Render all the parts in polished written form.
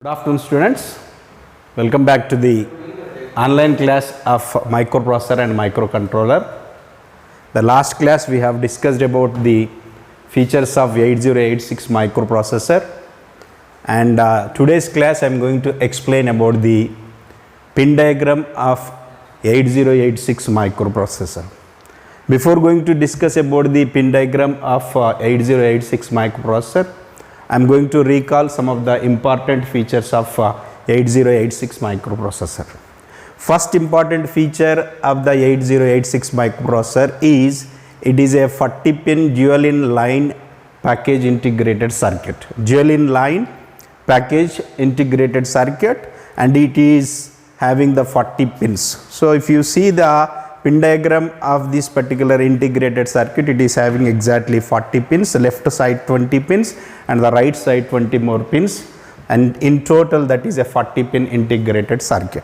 Good afternoon, students. Welcome back to the online class of microprocessor and microcontroller. The last class we have discussed about the features of 8086 microprocessor, and today's class I am going to explain about the pin diagram of 8086 microprocessor. Before going to discuss about the pin diagram of 8086 microprocessor, I am going to recall some of the important features of 8086 microprocessor. First important feature of the 8086 microprocessor is it is a 40-pin dual in-line package integrated circuit. Dual in-line package integrated circuit, and it is having the 40 pins. So if you see the pin diagram of this particular integrated circuit, it is having exactly 40 pins, left side 20 pins and the right side 20 more pins, and in total that is a 40 pin integrated circuit.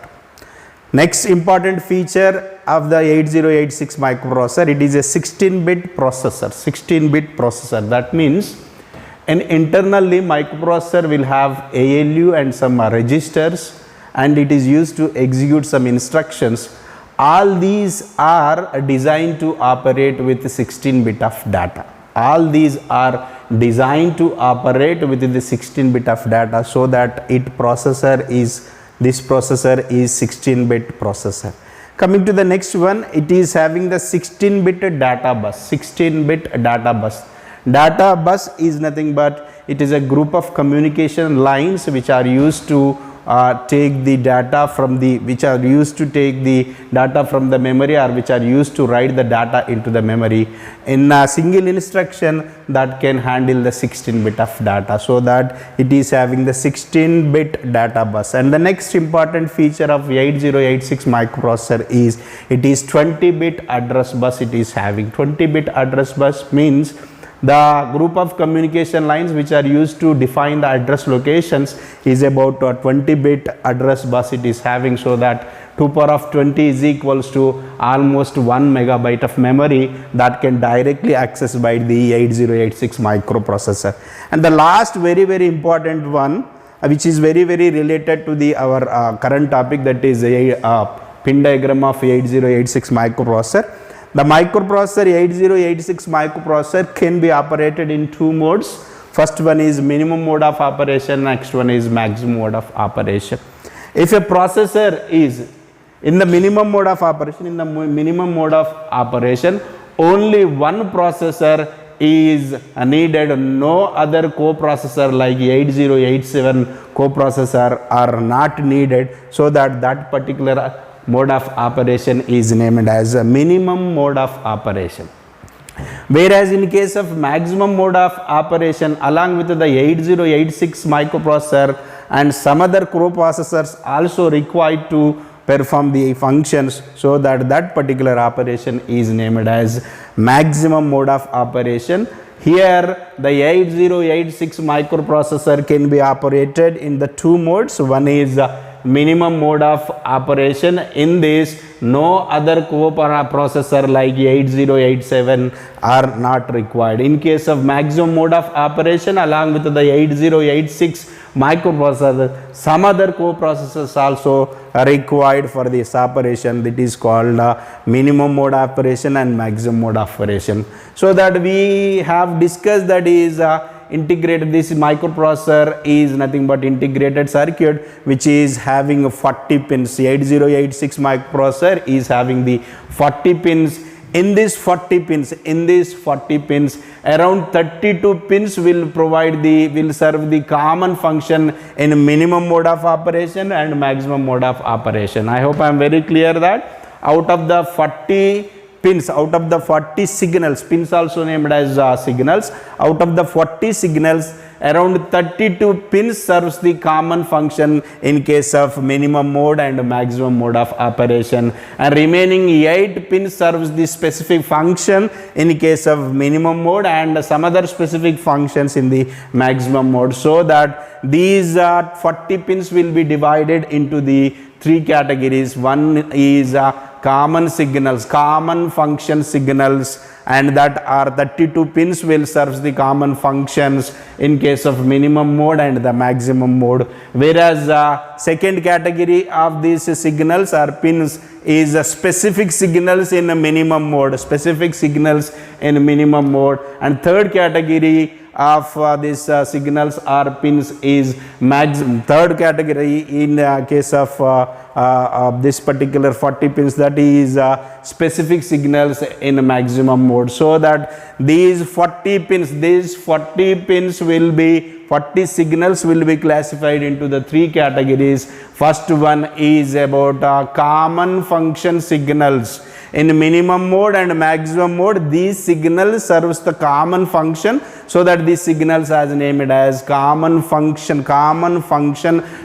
Next important feature of the 8086 microprocessor, it is a 16-bit processor. 16-bit processor, that means an internally microprocessor will have ALU and some registers, and it is used to execute some instructions. All these are designed to operate with 16-bit of data. All these are designed to operate with the 16-bit of data, so that this processor is 16-bit processor. Coming to the next one, it is having the 16-bit data bus. 16-bit data bus. Data bus is nothing but it is a group of communication lines which are used to take the data from the memory, or which are used to write the data into the memory in a single instruction that can handle the 16-bit of data, so that it is having the 16-bit data bus. And the next important feature of 8086 microprocessor is it is 20-bit address bus. It is having 20-bit address bus means the group of communication lines which are used to define the address locations is about a 20-bit address bus it is having, so that 2 power of 20 is equals to almost 1 megabyte of memory that can directly accessed by the 8086 microprocessor. And the last very important one, which is very related to the our current topic, that is a pin diagram of 8086 microprocessor. The microprocessor 8086 microprocessor can be operated in two modes. First one is minimum mode of operation, next one is maximum mode of operation. If a processor is in the minimum mode of operation, only one processor is needed. No other coprocessor like 8087 coprocessor are not needed, so that particular mode of operation is named as a minimum mode of operation. Whereas in case of maximum mode of operation, along with the 8086 microprocessor and some other coprocessors also required to perform the functions, so that particular operation is named as maximum mode of operation. Here the 8086 microprocessor can be operated in the two modes. One is minimum mode of operation. In this, no other coprocessor like 8087 are not required. In case of maximum mode of operation, along with the 8086 microprocessor, some other coprocessors also are required for this operation. That is called minimum mode operation and maximum mode operation. So that we have discussed, that is integrated, this microprocessor is nothing but integrated circuit which is having 40 pins. 8086 microprocessor is having the 40 pins. In these 40 pins, around 32 pins will serve the common function in minimum mode of operation and maximum mode of operation. I hope I am very clear that out of the 40 pins, out of the 40 signals, pins also named as signals, out of the 40 signals, around 32 pins serves the common function in case of minimum mode and maximum mode of operation, and remaining 8 pins serves the specific function in case of minimum mode and some other specific functions in the maximum mode, so that these 40 pins will be divided into the three categories. One is common signals, common function signals, and that are 32 pins will serve the common functions in case of minimum mode and the maximum mode. Whereas second category of these signals or pins is specific signals in a minimum mode, specific signals in minimum mode. And third category of these signals or pins is maximum. Third category in case of this particular 40 pins, that is specific signals in maximum mode. So that these 40 pins will be 40 signals will be classified into the three categories. First one is about common function signals. In minimum mode and maximum mode, these signals serves the common function, so that these signals as named as common function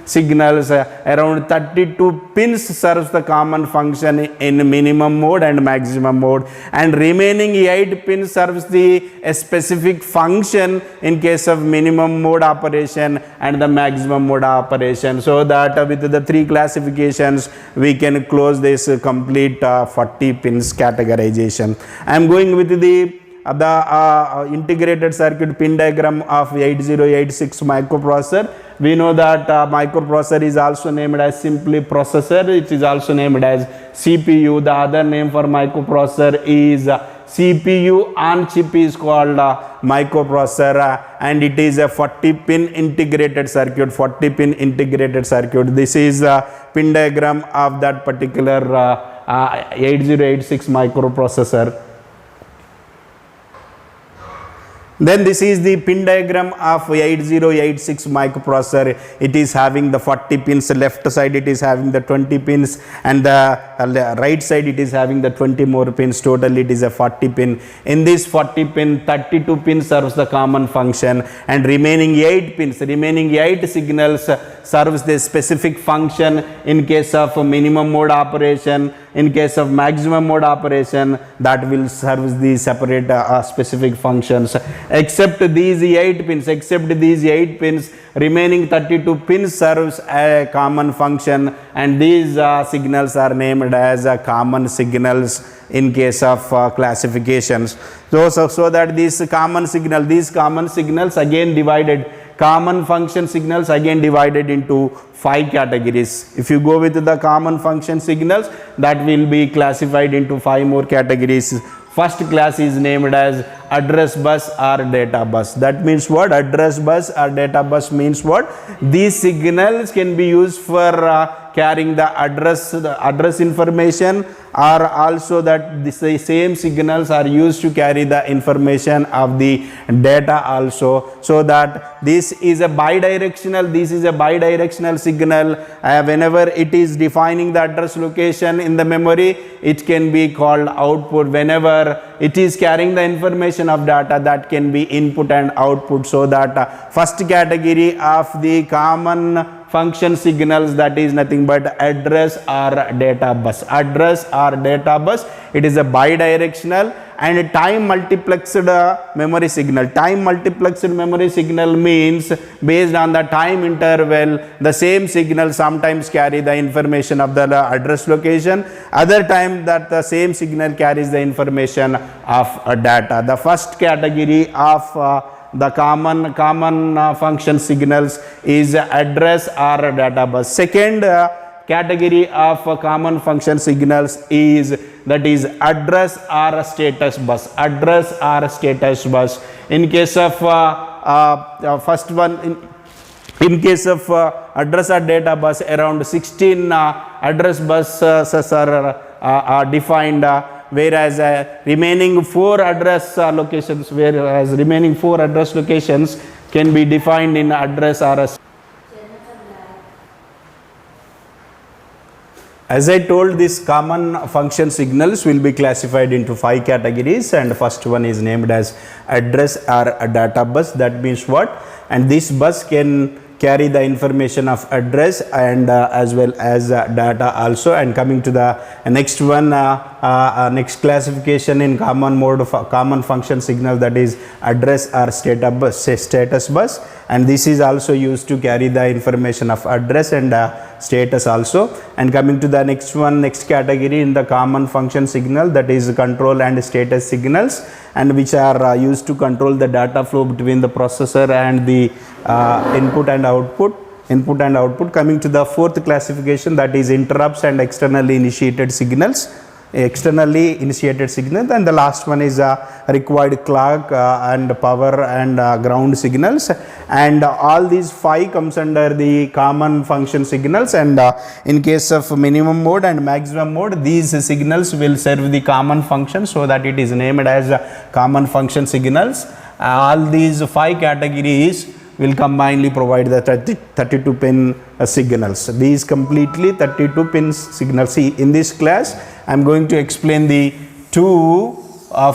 signals. Around 32 pins serves the common function in minimum mode and maximum mode, and remaining 8 pins serves the specific function in case of minimum mode operation and the maximum mode operation. So that with the three classifications we can close this complete 40 pins categorization. I am going with the integrated circuit pin diagram of 8086 microprocessor. We know that microprocessor is also named as simply processor. It is also named as CPU. The other name for microprocessor is CPU on chip is called microprocessor, and it is a 40 pin integrated circuit. 40 pin integrated circuit. This is a pin diagram of that particular 8086 microprocessor. Then this is the pin diagram of 8086 microprocessor. It is having the 40 pins. Left side it is having the 20 pins, and the right side it is having the 20 more pins. Total it is a 40 pin. In this 40 pin, 32 pins serves the common function, and remaining 8 pins, remaining 8 signals serves the specific function in case of minimum mode operation. In case of maximum mode operation, that will serve the separate specific functions. Except these 8 pins, remaining 32 pins serves a common function, and these signals are named as common signals in case of classifications. So that these common signals again divided, common function signals again divided into 5 categories. If you go with the common function signals, that will be classified into 5 more categories. First class is named as address bus or data bus. That means what? Address bus or data bus means what? These signals can be used for carrying the address information, or also that the same signals are used to carry the information of the data also. So that this is a bidirectional signal. Whenever it is defining the address location in the memory, it can be called output. Whenever it is carrying the information of data, that can be input and output. So that first category of the common function signals, that is nothing but address or data bus. Address or data bus, it is a bidirectional and time multiplexed memory signal. Time multiplexed memory signal means based on the time interval, the same signal sometimes carry the information of the address location, other time that the same signal carries the information of data. The first category of the common function signals is address or data bus. Second category of common function signals is address or status bus. Address or status bus. In case of first one, in case of address or data bus, around 16 address buses are defined. Whereas remaining 4 address locations can be defined in address or as I told, these common function signals will be classified into 5 categories, and first one is named as address or a data bus. That means what? And this bus can carry the information of address and as well as data also. And coming to the next one, next classification in common mode of common function signal, that is address or status bus, and this is also used to carry the information of address and status also. And coming to the next one, next category in the common function signal, that is control and status signals, and which are used to control the data flow between the processor and the input and output. Coming to the fourth classification, that is interrupts and externally initiated signals, and the last one is required clock and power and ground signals, and all these 5 comes under the common function signals. And in case of minimum mode and maximum mode, these signals will serve the common function, so that it is named as common function signals. All these 5 categories will combinedly provide the 32 pin signals. These completely 32 pin signals. See, in this class I am going to explain the 2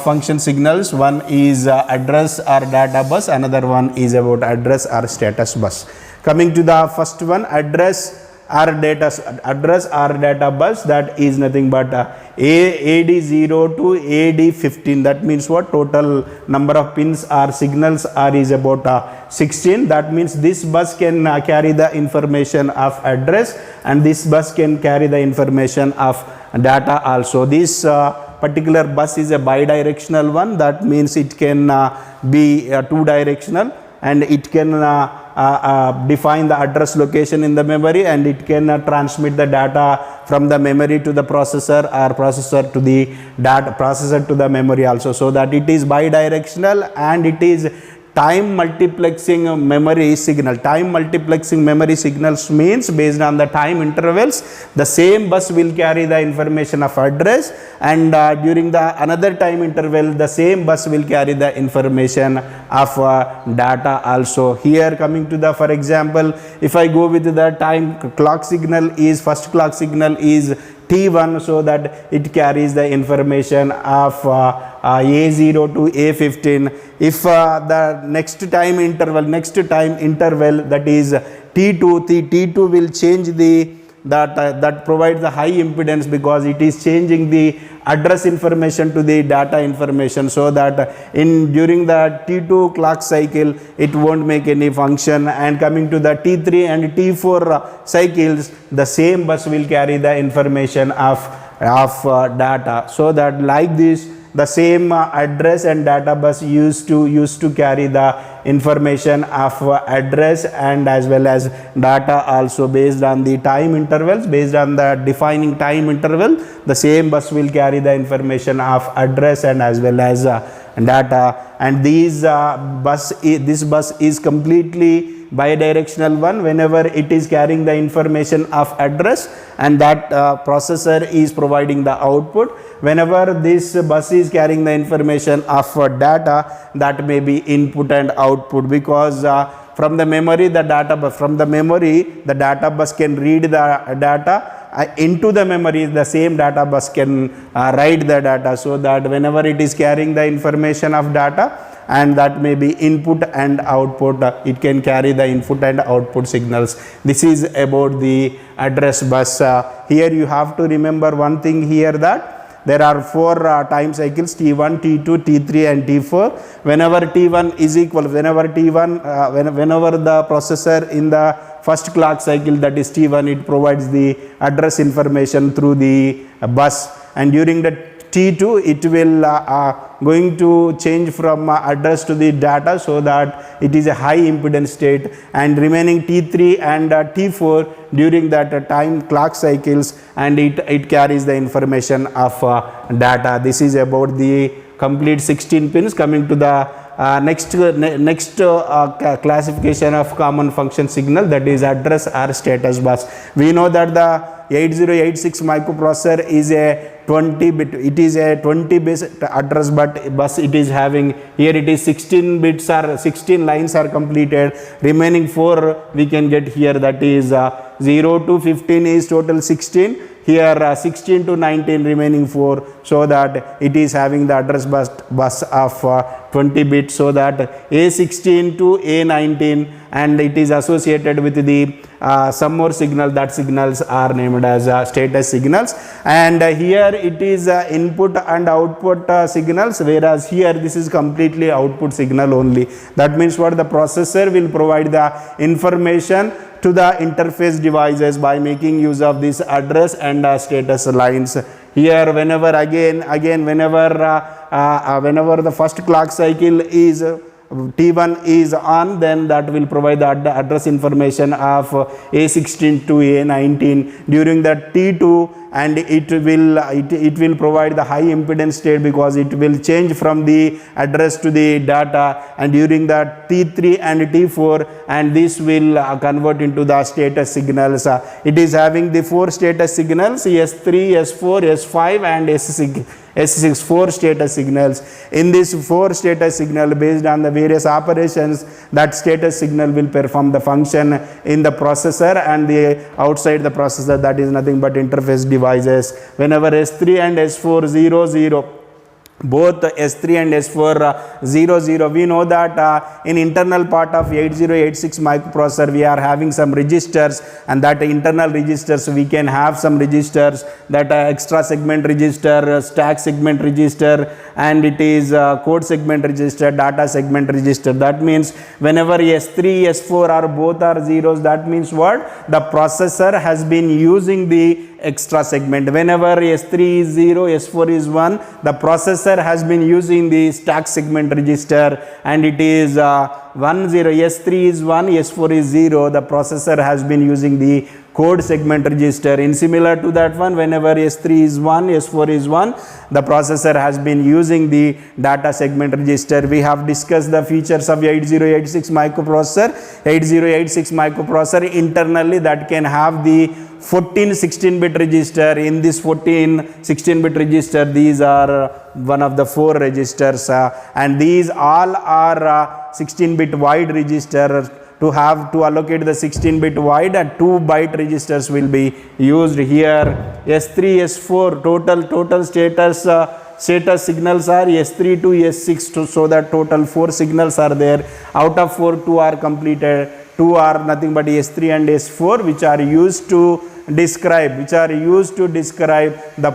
function signals. One is address or data bus, another one is about address or status bus. Coming to the first one, address or data bus, that is nothing but AD0 to AD15. that means what? Total number of pins or signals is about 16. That means this bus can carry the information of address, and this bus can carry the information of data also. This particular bus is a bidirectional one, that means it can be 2-directional, and it can define the address location in the memory, and it can transmit the data from the memory to the processor, or processor to the memory also. So that it is bidirectional, and it is time multiplexing memory signal. Time multiplexing memory signals means based on the time intervals, the same bus will carry the information of address, and during the another time interval, the same bus will carry the information of data also. Here coming to the, for example, if I go with the time clock signal is, first clock signal is T1, so that it carries the information of A0 to A15. If the next time interval that is T2, the T2 will change that provides the high impedance, because it is changing the address information to the data information, so that during the T2 clock cycle it won't make any function. And coming to the T3 and T4 cycles, the same bus will carry the information of data. So that like this, the same address and data bus used to carry the information of address and as well as data also, based on the time intervals, based on the defining time interval, the same bus will carry the information of address and as well as data. And this bus is completely bidirectional one. Whenever it is carrying the information of address, and that processor is providing the output. Whenever this bus is carrying the information of data, that may be input and output, because from the memory the data bus can read the data into the memory, the same data bus can write the data, so that whenever it is carrying the information of data, and that may be input and output, it can carry the input and output signals. This is about the address bus. Here you have to remember one thing here, that there are 4 time cycles, T1, T2, T3 and T4. Whenever T1 is equal, whenever the processor in the first clock cycle, that is T1, it provides the address information through the bus, and during the T2 it will going to change from address to the data, so that it is a high impedance state, and remaining T3 and T4 during that time clock cycles, and it carries the information of data. This is about the complete 16 pins. Coming to the next classification of common function signal, that is address or status bus. We know that the 8086 microprocessor is a 20-bit, it is a 20-bit address bus it is having. Here it is 16 bits or 16 lines are completed, remaining 4 we can get here, that is 0 to 15 is total 16, here 16 to 19 remaining 4, so that it is having the address bus of 20 bits, so that A16 to A19, and it is associated with the some more signal. That signals are named as status signals, and here it is input and output signals, whereas here this is completely output signal only. That means what? The processor will provide the information to the interface devices by making use of this address and status lines. Here whenever whenever the first clock cycle is T1 is on, then that will provide the address information of A16 to A19 during the T2, and it will provide the high impedance state because it will change from the address to the data, and during the T3 and T4, and this will convert into the status signals. It is having the 4 status signals, S3, S4, S5 and S6, 4 status signals. In this 4 status signal, based on the various operations, that status signal will perform the function in the processor, and the outside the processor, that is nothing but interface devices. Whenever S3 and S4 0 0, both S3 and S4 0 0, we know that in internal part of 8086 microprocessor we are having some registers, and that internal registers we can have some registers, that extra segment register, stack segment register, and it is code segment register, data segment register. That means whenever S3 S4 are both are zeros, that means what? The processor has been using the extra segment. Whenever S3 is 0, S4 is 1, the processor has been using the stack segment register, and it is 1 0. S3 is 1, S4 is 0, the processor has been using the code segment register. In similar to that one, whenever S3 is 1, S4 is 1, the processor has been using the data segment register. We have discussed the features of 8086 microprocessor. 8086 microprocessor internally that can have the 14 16-bit register. In this 14 16-bit register, these are one of the 4 registers, and these all are 16-bit wide register. To allocate the 16-bit wide, and 2 byte registers will be used here. S3 S4 total status signals are S3 to S6, so that total 4 signals are there. Out of 4, 2 are completed. 2 are nothing but S3 and S4, which are used to describe the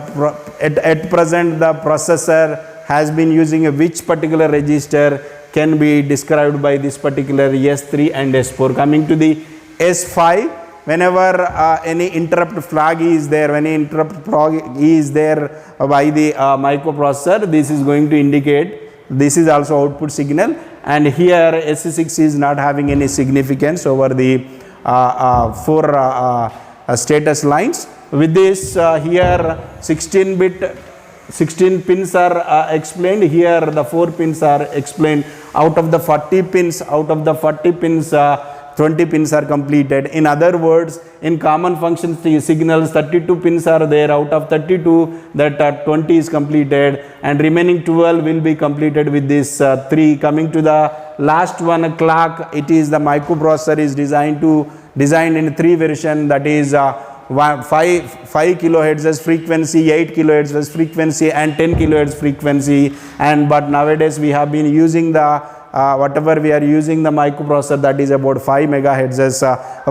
at present the processor has been using which particular register can be described by this particular S3 and S4. Coming to the S5, whenever any interrupt flag is there, by the microprocessor, this is going to indicate, this is also output signal, and here S6 is not having any significance over the 4 status lines. With this, here 16 pins are explained. Here the 4 pins are explained. Out of the 40 pins, 20 pins are completed. In other words, in common function signals, 32 pins are there. Out of 32, that 20 is completed, and remaining 12 will be completed with this 3. Coming to the last one, clock, it is the microprocessor is designed in 3 version, that is 5 kilohertz as frequency, 8 kilohertz as frequency, and 10 kilohertz frequency. But nowadays we have been using the whatever we are using the microprocessor, that is about 5 megahertz as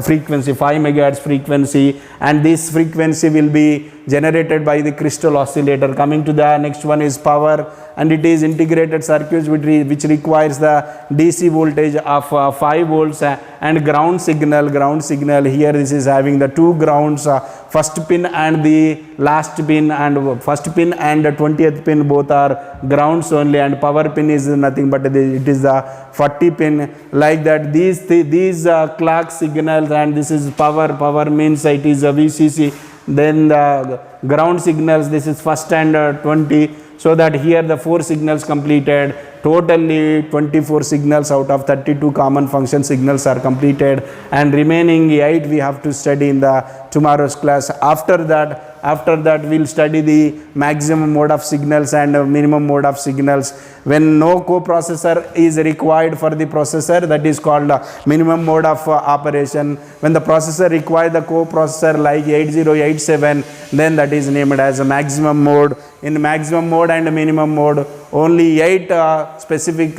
frequency, 5 megahertz frequency, and this frequency will be generated by the crystal oscillator. Coming to the next one is power, and it is integrated circuits which requires the DC voltage of 5 volts and ground signal. Here this is having the 2 grounds, first pin and the last pin, and first pin and 20th pin both are grounds only, and power pin is nothing but it is the 40 pin. Like that, these clock signals, and this is power means it is a VCC. Then the ground signals, this is first and 20, so that here the 4 signals completed. totally 24 signals out of 32 common function signals are completed, and remaining 8 we have to study in the tomorrow's class. After that we'll study the maximum mode of signals and minimum mode of signals. When no coprocessor is required for the processor, that is called minimum mode of operation. When the processor requires the coprocessor like 8087, then that is named as a maximum mode. In maximum mode and minimum mode, only 8 specific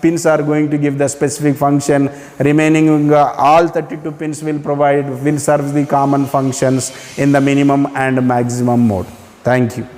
pins are going to give the specific function. Remaining all 32 pins will serve the common functions in the minimum and maximum mode. Thank you.